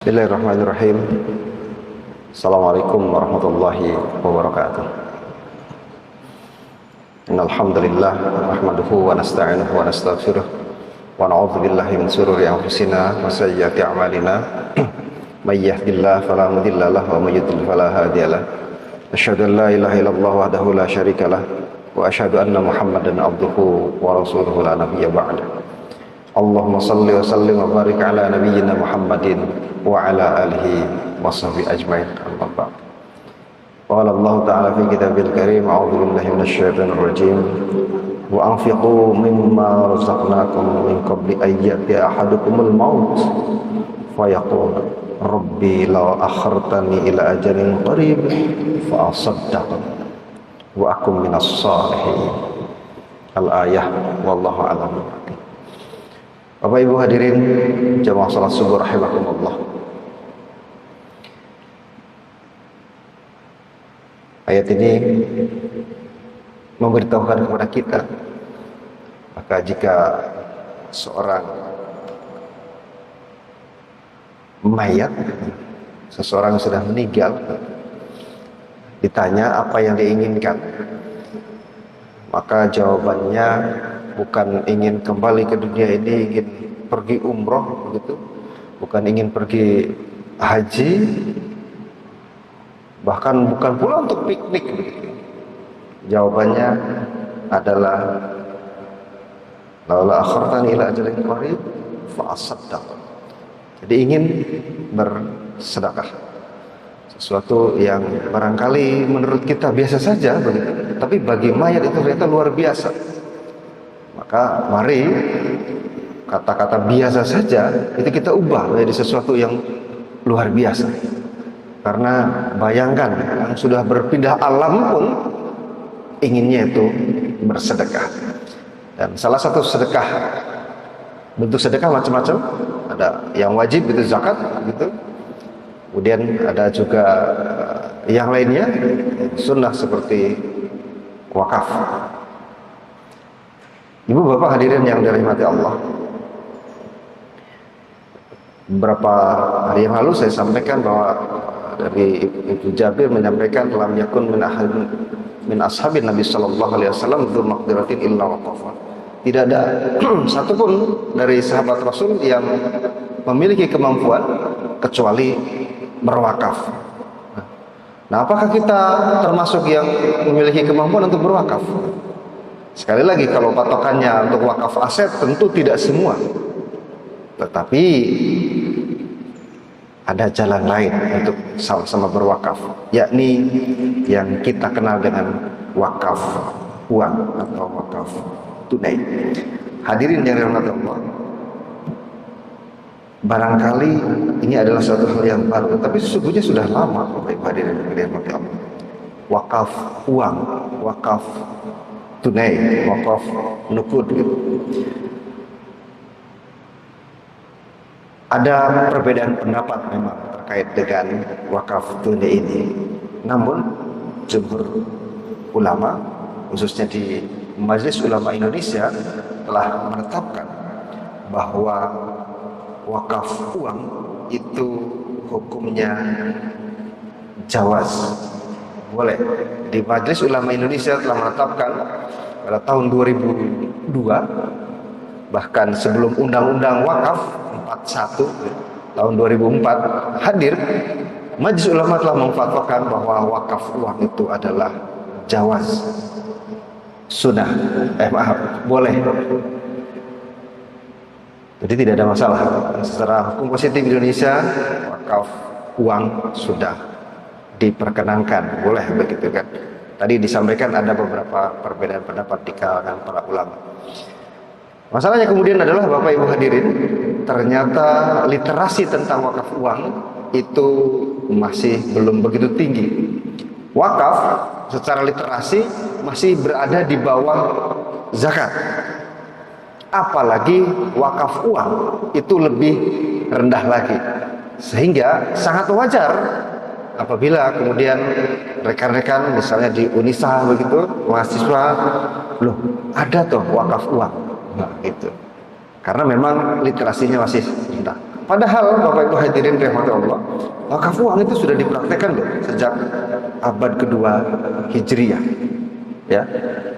Bismillahirrahmanirrahim. Assalamualaikum warahmatullahi wabarakatuh. Innal hamdalillah nahmaduhu wa nasta'inuhu wa nastaghfiruh wa na'udzu billahi min shururi anfusina wa sayyiati a'malina. May yahdihillahu fala mudilla lahu wa may yudlil fala hadiya lahu. Asyhadu an la ilaha illallah wahdahu la syarika lah wa asyhadu anna Muhammadan abduhu wa rasuluhu la nabiyya ba'da. Allahumma salli wa sallim wa barik ala nabiyyina Muhammadin wa ala alihi wa sahbihi ajmain. Amma ba'd. Qala Allah ta'ala fi kitabil karim, a'udzu billahi minasy syaithanir rajim. Wa anfiqu mimma razaqnakum min qabli an ya'tiya ahadukumul maut fa yaqul rabbi law akhartani ila ajalin qarib fa asaddaq wa akum minas salihin. Al-ayah wallahu a'lam. Bapak Ibu hadirin jamaah salat subuh rahimakumullah. Ayat ini memberitahukan kepada kita, maka jika seorang mayat, seseorang yang sudah meninggal, ditanya apa yang diinginkan, maka jawabannya bukan ingin kembali ke dunia ini, ingin pergi umroh begitu, bukan ingin pergi haji, bahkan bukan pula untuk piknik begitu. Jawabannya adalah laula akhartani ila ajalin qarib fa asaddaq. Jadi ingin bersedekah, sesuatu yang barangkali menurut kita biasa saja begitu, tapi bagi mayat itu ternyata luar biasa. Maka mari kata-kata biasa saja itu kita ubah menjadi sesuatu yang luar biasa. Karena bayangkan, yang sudah berpindah alam pun inginnya itu bersedekah. Dan salah satu sedekah, bentuk sedekah macam-macam. Ada yang wajib itu zakat gitu. Kemudian ada juga yang lainnya sunnah seperti wakaf. Ibu bapak hadirin yang dirahmati Allah, beberapa hari yang lalu saya sampaikan bahwa dari Ibnu Jabir menyampaikan lam yakun min ashabin Nabi sallallahu alaihi wasallam dzul maqdiratin illa waqafa. Tidak ada satupun dari sahabat Rasul yang memiliki kemampuan kecuali berwakaf. Nah, apakah kita termasuk yang memiliki kemampuan untuk berwakaf? Sekali lagi, kalau patokannya untuk wakaf aset, tentu tidak semua. Tetapi ada jalan lain untuk sama-sama berwakaf, yakni yang kita kenal dengan wakaf uang atau wakaf tunai. Hadirin yang dirahmati Allah, barangkali ini adalah suatu hal yang baru, tapi sesungguhnya sudah lama Bapak Ibu hadirin yang dirahmati Allah. Wakaf uang, wakaf tunai, wakaf nukud gitu. Ada perbedaan pendapat memang terkait dengan wakaf tunai ini. Namun jumhur ulama, khususnya di Majelis Ulama Indonesia, telah menetapkan bahwa wakaf uang itu hukumnya jawaz, boleh. Di Majelis Ulama Indonesia telah menetapkan pada tahun 2002, bahkan sebelum Undang-Undang Wakaf 41 tahun 2004 hadir, Majelis Ulama telah memfatwakan bahwa wakaf uang itu adalah jawaz, sunnah, boleh. Jadi tidak ada masalah. Secara hukum positif Indonesia, wakaf uang sudah diperkenankan, boleh begitu kan. Tadi disampaikan ada beberapa perbedaan pendapat di kalangan para ulama. Masalahnya kemudian adalah Bapak Ibu hadirin, ternyata literasi tentang wakaf uang itu masih belum begitu tinggi. Wakaf secara literasi masih berada di bawah zakat. Apalagi wakaf uang itu lebih rendah lagi. Sehingga sangat wajar apabila kemudian rekan-rekan misalnya di Unisa begitu, mahasiswa, loh ada tuh wakaf uang. Nah, itu. Karena memang literasinya masih rendah. Padahal Bapak Ibu hadirin rahmati Allah, wakaf uang itu sudah dipraktekkan loh sejak abad kedua Hijriah. Ya.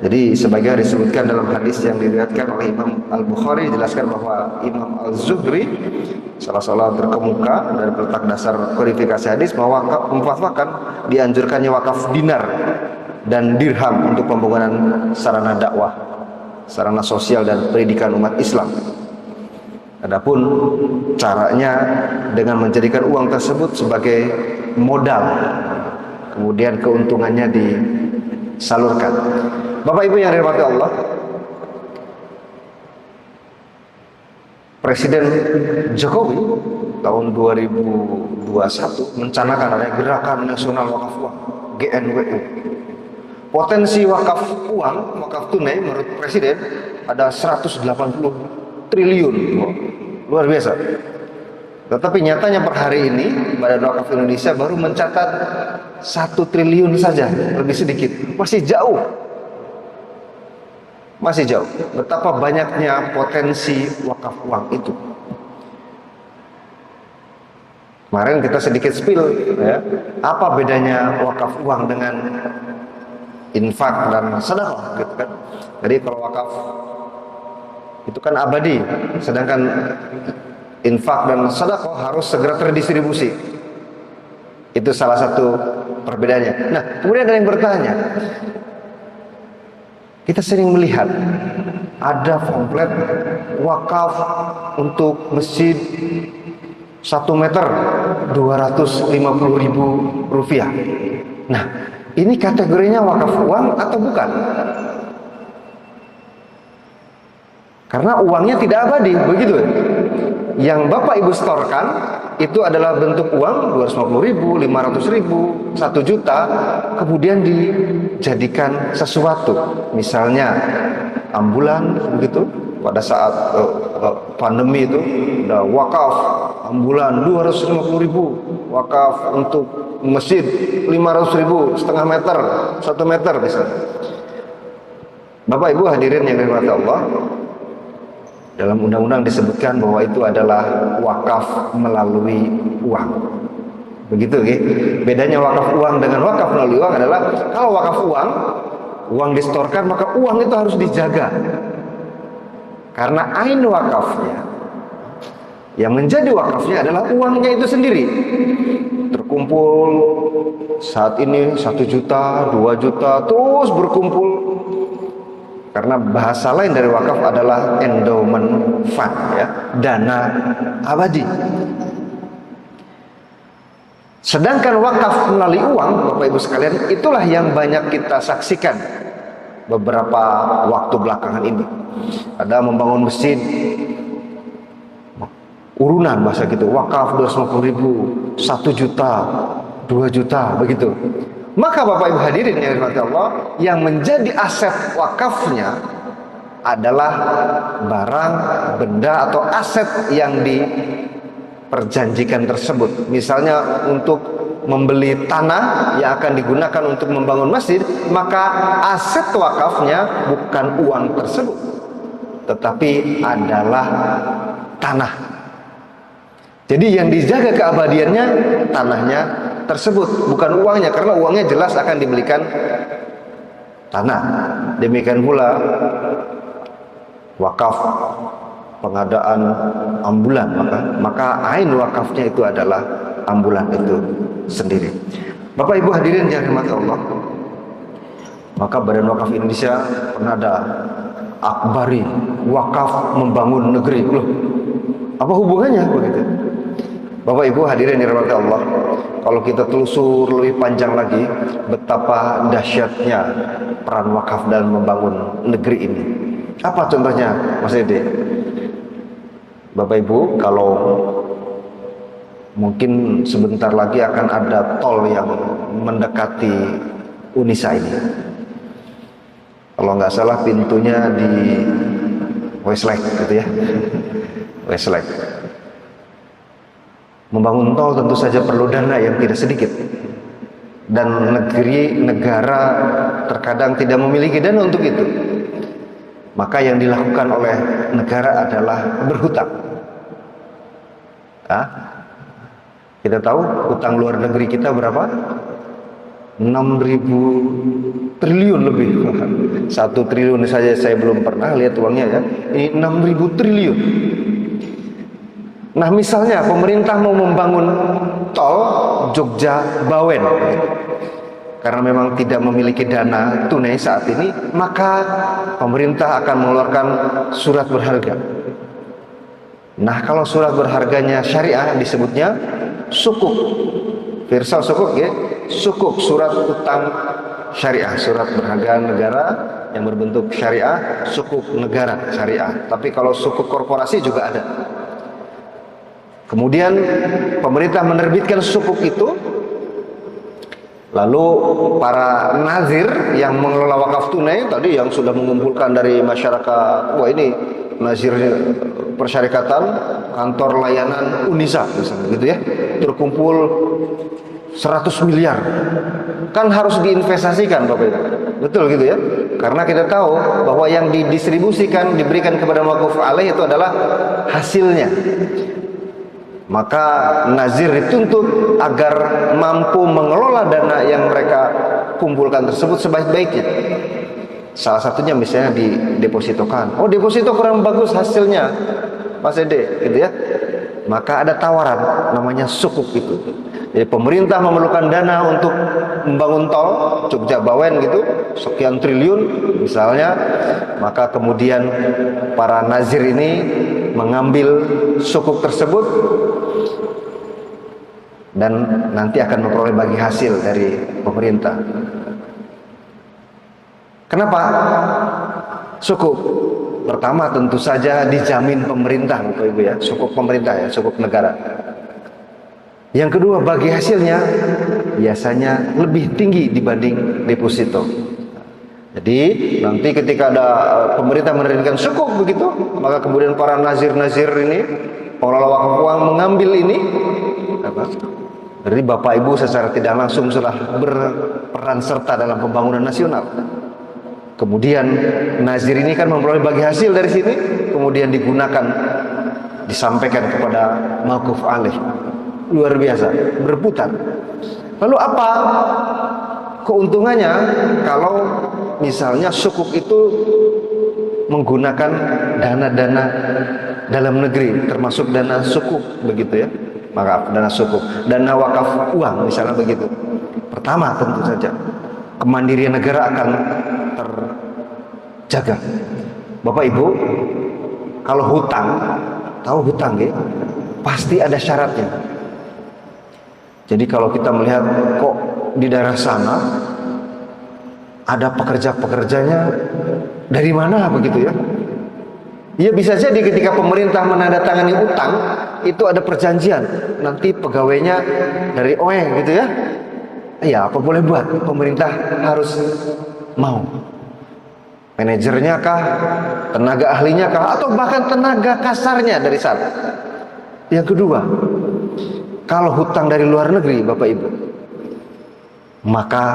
Jadi sebagai disebutkan dalam hadis yang diriwayatkan oleh Imam Al-Bukhari, dijelaskan bahwa Imam Al-Zuhri, salah seorang terkemuka dari peletak dasar kualifikasi hadis, bahwa memfatwakan dianjurkannya wakaf dinar dan dirham untuk pembangunan sarana dakwah, sarana sosial dan pendidikan umat Islam. Adapun caranya dengan menjadikan uang tersebut sebagai modal, kemudian keuntungannya disalurkan. Bapak Ibu yang dirahmati Allah, Presiden Jokowi tahun 2021 mencanangkan adanya Gerakan Nasional Wakaf Uang (GNWU). Potensi wakaf uang, wakaf tunai menurut Presiden ada 180 triliun, luar biasa. Tetapi nyatanya per hari ini Badan Wakaf Indonesia baru mencatat 1 triliun saja, lebih sedikit. Masih jauh. Masih jauh. Betapa banyaknya potensi wakaf uang itu. Kemarin kita sedikit spill, ya. Apa bedanya wakaf uang dengan infak dan sedekah, gitu kan? Jadi kalau wakaf itu kan abadi, sedangkan infak dan sedekah harus segera terdistribusi. Itu salah satu perbedaannya. Nah, kemudian ada yang bertanya, kita sering melihat ada pamflet wakaf untuk masjid 1 meter 250.000 rupiah. Nah, ini kategorinya wakaf uang atau bukan? Karena uangnya tidak abadi, begitu. Yang Bapak Ibu setorkan itu adalah bentuk uang 250.000, 500.000, 1 juta, kemudian dijadikan sesuatu. Misalnya ambulan, begitu. Pada saat pandemi itu ada wakaf ambulan 250.000, wakaf untuk masjid 500.000, setengah meter, 1 meter misalnya. Bapak Ibu hadirin yang dirahmati Allah, dalam undang-undang disebutkan bahwa itu adalah wakaf melalui uang. Begitu, ya? Bedanya wakaf uang dengan wakaf melalui uang adalah kalau wakaf uang disetorkan, maka uang itu harus dijaga. Karena ain wakafnya, yang menjadi wakafnya adalah uangnya itu sendiri. Terkumpul saat ini 1 juta, 2 juta, terus berkumpul. Karena bahasa lain dari wakaf adalah endowment fund, ya, dana abadi. Sedangkan wakaf melalui uang, Bapak Ibu sekalian, itulah yang banyak kita saksikan beberapa waktu belakangan ini. Ada membangun masjid, urunan bahasa gitu, wakaf 250.000, 1 juta, 2 juta, begitu. Maka Bapak Ibu hadirin yang dirahmati Allah, yang menjadi aset wakafnya adalah barang, benda atau aset yang diperjanjikan tersebut. Misalnya untuk membeli tanah yang akan digunakan untuk membangun masjid, maka aset wakafnya bukan uang tersebut, tetapi adalah tanah. Jadi yang dijaga keabadiannya tanahnya tersebut, bukan uangnya, karena uangnya jelas akan dibelikan tanah. Demikian pula wakaf pengadaan ambulan, maka ain wakafnya itu adalah ambulan itu sendiri. Bapak Ibu hadirin yang dirahmati Allah, maka Badan Wakaf Indonesia pernah ada akbari wakaf membangun negeri. Loh, apa hubungannya begitu? Bapak Ibu hadirin yang dirahmati Allah, kalau kita telusur lebih panjang lagi betapa dahsyatnya peran wakaf dalam membangun negeri ini. Apa contohnya, Mas Ede? Bapak Ibu, kalau mungkin sebentar lagi akan ada tol yang mendekati Unisa ini. Kalau nggak salah pintunya di Westlake, gitu ya. Westlake. Membangun tol tentu saja perlu dana yang tidak sedikit, dan negara terkadang tidak memiliki dana untuk itu. Maka yang dilakukan oleh negara adalah berhutang. Ah, kita tahu utang luar negeri kita berapa? 6.000 triliun lebih. 1 triliun saja saya belum pernah lihat uangnya ya. Ini 6.000 triliun. Nah, misalnya pemerintah mau membangun tol Jogja Bawen, karena memang tidak memiliki dana tunai saat ini, maka pemerintah akan mengeluarkan surat berharga. Nah, kalau surat berharganya syariah disebutnya sukuk. Firsal sukuk ya, sukuk surat utang syariah, surat berharga negara yang berbentuk syariah, sukuk negara syariah. Tapi kalau sukuk korporasi juga ada. Kemudian pemerintah menerbitkan sukuk itu, lalu para nazir yang mengelola wakaf tunai tadi yang sudah mengumpulkan dari masyarakat, wah ini nazir persyarikatan, kantor layanan Unisa misalnya gitu ya, terkumpul 100 miliar, kan harus diinvestasikan Bapak Ibu, betul gitu ya, karena kita tahu bahwa yang didistribusikan, diberikan kepada wakaf alaih itu adalah hasilnya. Maka nazir dituntut agar mampu mengelola dana yang mereka kumpulkan tersebut sebaik-baiknya. Salah satunya misalnya didepositokan. Oh, deposito kurang bagus hasilnya, Mas Ede, gitu ya. Maka ada tawaran namanya sukuk itu. Jadi pemerintah memerlukan dana untuk membangun tol Jogja Bawen gitu, sekian triliun misalnya, maka kemudian para nazir ini mengambil sukuk tersebut dan nanti akan memperoleh bagi hasil dari pemerintah. Kenapa sukuk? Pertama tentu saja dijamin pemerintah Bapak Ibu ya, sukuk pemerintah ya, sukuk negara. Yang kedua, bagi hasilnya biasanya lebih tinggi dibanding deposito. Jadi nanti ketika ada pemerintah menerbitkan sukuk begitu, maka kemudian para nazir-nazir ini, pengelola wakaf uang mengambil ini, jadi Bapak Ibu secara tidak langsung sudah berperan serta dalam pembangunan nasional. Kemudian nazir ini kan memperoleh bagi hasil dari sini, kemudian digunakan, disampaikan kepada mauquf alaih. Luar biasa, berputar. Lalu apa keuntungannya kalau misalnya sukuk itu menggunakan dana-dana dalam negeri, termasuk dana sukuk begitu ya? Maka dana sukuk, dana wakaf uang misalnya begitu. Pertama tentu saja kemandirian negara akan terjaga. Bapak Ibu, kalau hutang, tahu hutang ya, pasti ada syaratnya. Jadi kalau kita melihat kok di daerah sana ada pekerja-pekerjanya dari mana begitu ya? Ya bisa jadi ketika pemerintah menandatangani utang itu ada perjanjian, nanti pegawainya dari OE gitu ya. Ya apa boleh buat, pemerintah harus mau. Manajernya kah, tenaga ahlinya kah, atau bahkan tenaga kasarnya dari sana. Yang kedua, kalau hutang dari luar negeri Bapak Ibu, maka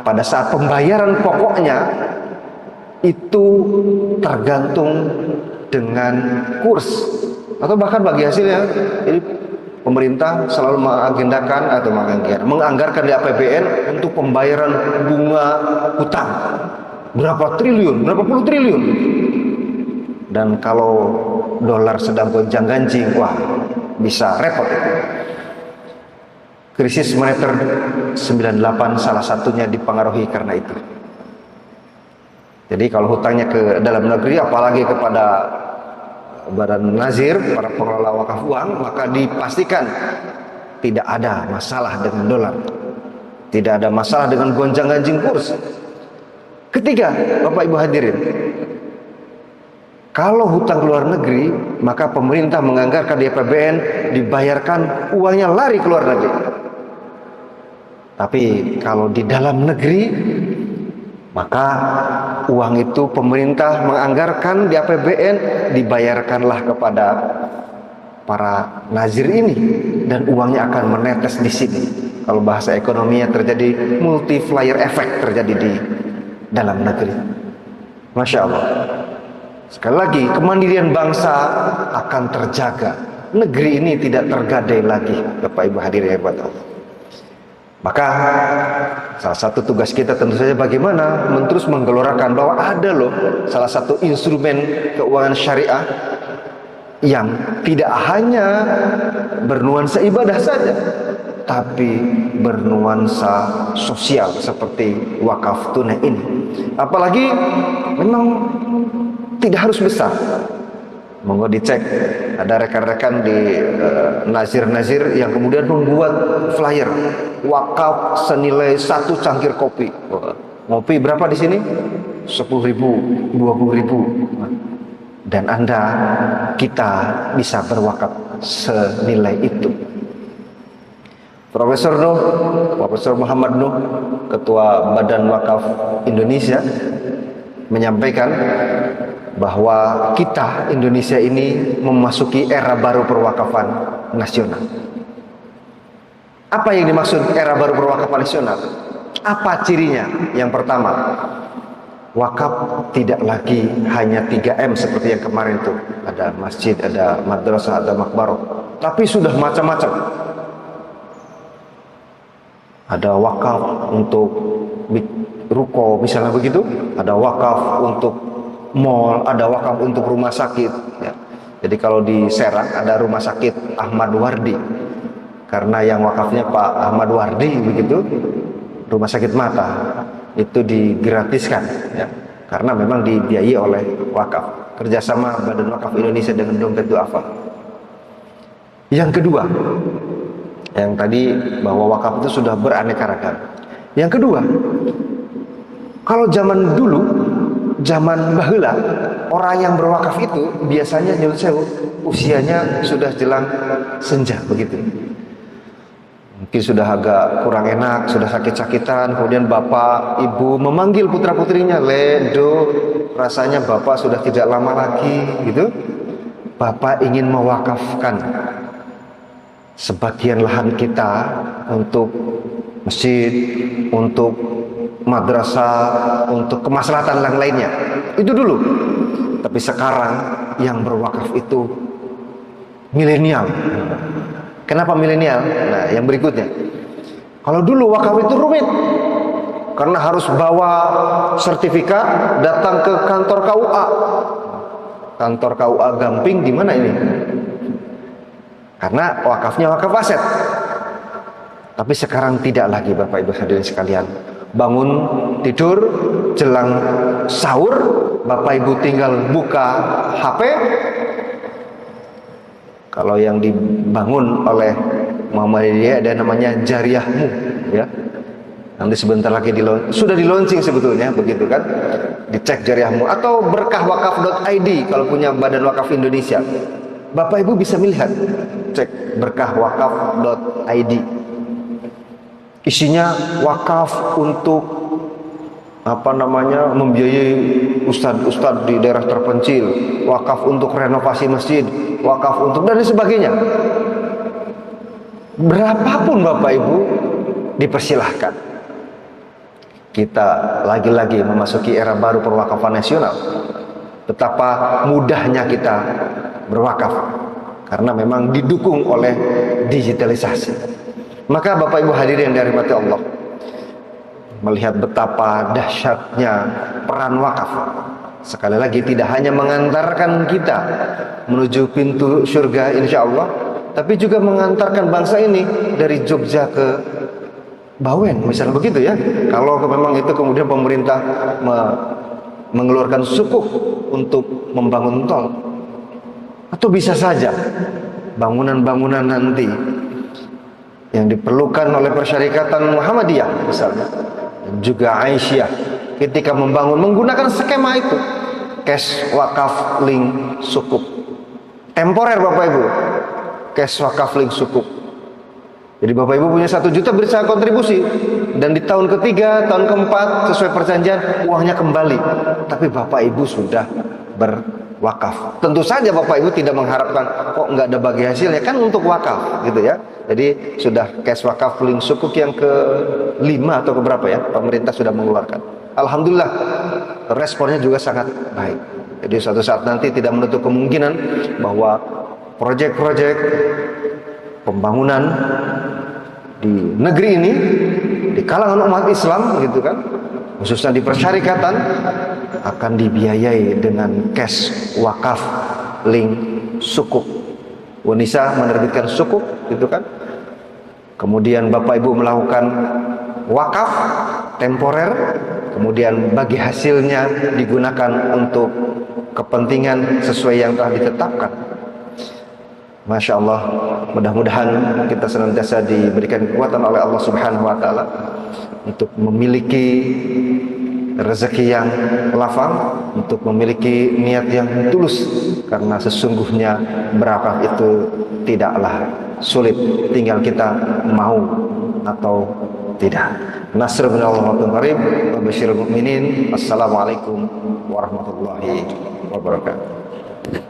pada saat pembayaran pokoknya itu tergantung dengan kurs atau bahkan bagi hasilnya. Jadi pemerintah selalu mengagendakan atau menganggarkan di APBN untuk pembayaran bunga hutang berapa triliun, berapa puluh triliun. Dan kalau dolar sedang gonjang-ganjing, wah bisa repot itu. Krisis moneter 98 salah satunya dipengaruhi karena itu. Jadi kalau hutangnya ke dalam negeri, apalagi kepada badan nazir, para pengelola wakaf uang, maka dipastikan tidak ada masalah dengan dolar, tidak ada masalah dengan gonjang-ganjing kurs. Ketiga, Bapak Ibu hadirin, kalau hutang ke luar negeri, maka pemerintah menganggarkan di APBN, dibayarkan, uangnya lari ke luar negeri. Tapi kalau di dalam negeri, maka uang itu pemerintah menganggarkan di APBN, dibayarkanlah kepada para nazir ini, dan uangnya akan menetes di sini. Kalau bahasa ekonominya terjadi multiplier effect terjadi di dalam negeri. Masya Allah. Sekali lagi, kemandirian bangsa akan terjaga negeri ini tidak tergadai lagi, Bapak Ibu hadirin yang hebat Allah. Maka salah satu tugas kita tentu saja bagaimana terus menggelorakan bahwa ada loh salah satu instrumen keuangan syariah yang tidak hanya bernuansa ibadah saja, tapi bernuansa sosial seperti wakaf tunai ini. Apalagi memang tidak harus besar. Monggo dicek, ada rekan-rekan di nazir-nazir yang kemudian membuat flyer wakaf senilai 1 cangkir kopi. Ngopi berapa di sini? 10.000, 20.000. Dan Anda, kita bisa berwakaf senilai itu. Profesor Nuh, Profesor Muhammad Nuh, Ketua Badan Wakaf Indonesia, menyampaikan bahwa kita Indonesia ini memasuki era baru perwakafan nasional. Apa yang dimaksud era baru perwakafan nasional? Apa cirinya? Yang pertama, wakaf tidak lagi hanya 3M seperti yang kemarin tuh. Ada masjid, ada madrasah, ada makbarah. Tapi sudah macam-macam. Ada wakaf untuk ruko misalnya begitu, ada wakaf untuk mall, ada wakaf untuk rumah sakit ya. Jadi kalau di Serang ada rumah sakit Ahmad Wardi, karena yang wakafnya Pak Ahmad Wardi begitu, rumah sakit mata itu digratiskan ya, karena memang dibiayai oleh wakaf, kerjasama Badan Wakaf Indonesia dengan Dompet Duafa. Yang kedua, yang tadi bahwa wakaf itu sudah beraneka ragam. Yang kedua, kalau zaman dulu, zaman baheula, orang yang berwakaf itu biasanya nyuwun sewu usianya sudah jelang senja begitu. Mungkin sudah agak kurang enak, sudah sakit-sakitan, kemudian bapak, ibu memanggil putra-putrinya, "Ledo, rasanya bapak sudah tidak lama lagi," gitu. Bapak ingin mewakafkan sebagian lahan kita untuk masjid, untuk madrasah, untuk kemaslahatan yang lainnya. Itu dulu. Tapi sekarang yang berwakaf itu milenial. Kenapa milenial? Nah, yang berikutnya. Kalau dulu wakaf itu rumit. Karena harus bawa sertifikat, datang ke kantor KUA. Kantor KUA Gamping di mana ini? Karena wakafnya wakaf aset. Tapi sekarang tidak lagi, Bapak Ibu hadirin sekalian. Bangun tidur jelang sahur, Bapak Ibu tinggal buka HP. Kalau yang dibangun oleh Muhammadiyah ada namanya Jariyahmu ya. Nanti sebentar lagi sudah di launching sebetulnya begitu kan. Dicek Jariyahmu atau berkahwakaf.id kalau punya Badan Wakaf Indonesia. Bapak Ibu bisa melihat, cek berkahwakaf.id. Isinya wakaf untuk membiayai ustadz-ustadz di daerah terpencil, wakaf untuk renovasi masjid, wakaf untuk dan sebagainya. Berapapun Bapak Ibu dipersilahkan. Kita lagi-lagi memasuki era baru perwakafan nasional. Betapa mudahnya kita berwakaf karena memang didukung oleh digitalisasi. Maka Bapak Ibu hadirin yang dirahmati Allah, melihat betapa dahsyatnya peran wakaf, sekali lagi tidak hanya mengantarkan kita menuju pintu surga insya Allah, tapi juga mengantarkan bangsa ini dari Jogja ke Bawen misalnya begitu ya. Kalau memang itu kemudian pemerintah mengeluarkan sukuk untuk membangun tol, atau bisa saja bangunan-bangunan nanti yang diperlukan oleh Persyarikatan Muhammadiyah misalnya, dan juga Aisyah ketika membangun menggunakan skema itu, cash wakaf link sukuk temporer Bapak Ibu, cash wakaf link sukuk. Jadi Bapak Ibu punya 1 juta beri saya kontribusi, dan di tahun ketiga, tahun keempat sesuai perjanjian uangnya kembali, tapi Bapak Ibu sudah berwakaf. Tentu saja Bapak Ibu tidak mengharapkan kok nggak ada bagi hasilnya, kan untuk wakaf gitu ya. Jadi sudah cash wakaf link sukuk yang ke-5 atau keberapa ya, pemerintah sudah mengeluarkan. Alhamdulillah responnya juga sangat baik. Jadi suatu saat nanti tidak menutup kemungkinan bahwa proyek-proyek pembangunan di negeri ini, di kalangan umat Islam gitu kan, khususnya di persyarikatan, akan dibiayai dengan cash, wakaf, link, sukuk. Unisa menerbitkan sukuk gitu kan. Kemudian Bapak Ibu melakukan wakaf temporer, kemudian bagi hasilnya digunakan untuk kepentingan sesuai yang telah ditetapkan. Masya Allah, mudah-mudahan kita senantiasa diberikan kekuatan oleh Allah Subhanahu wa Ta'ala untuk memiliki rezeki yang lapang, untuk memiliki niat yang tulus, karena sesungguhnya berakal itu tidaklah sulit, tinggal kita mau atau tidak. Nasr bin Allah wa qarib wa basyirul mu'minin. Assalamualaikum warahmatullahi wabarakatuh.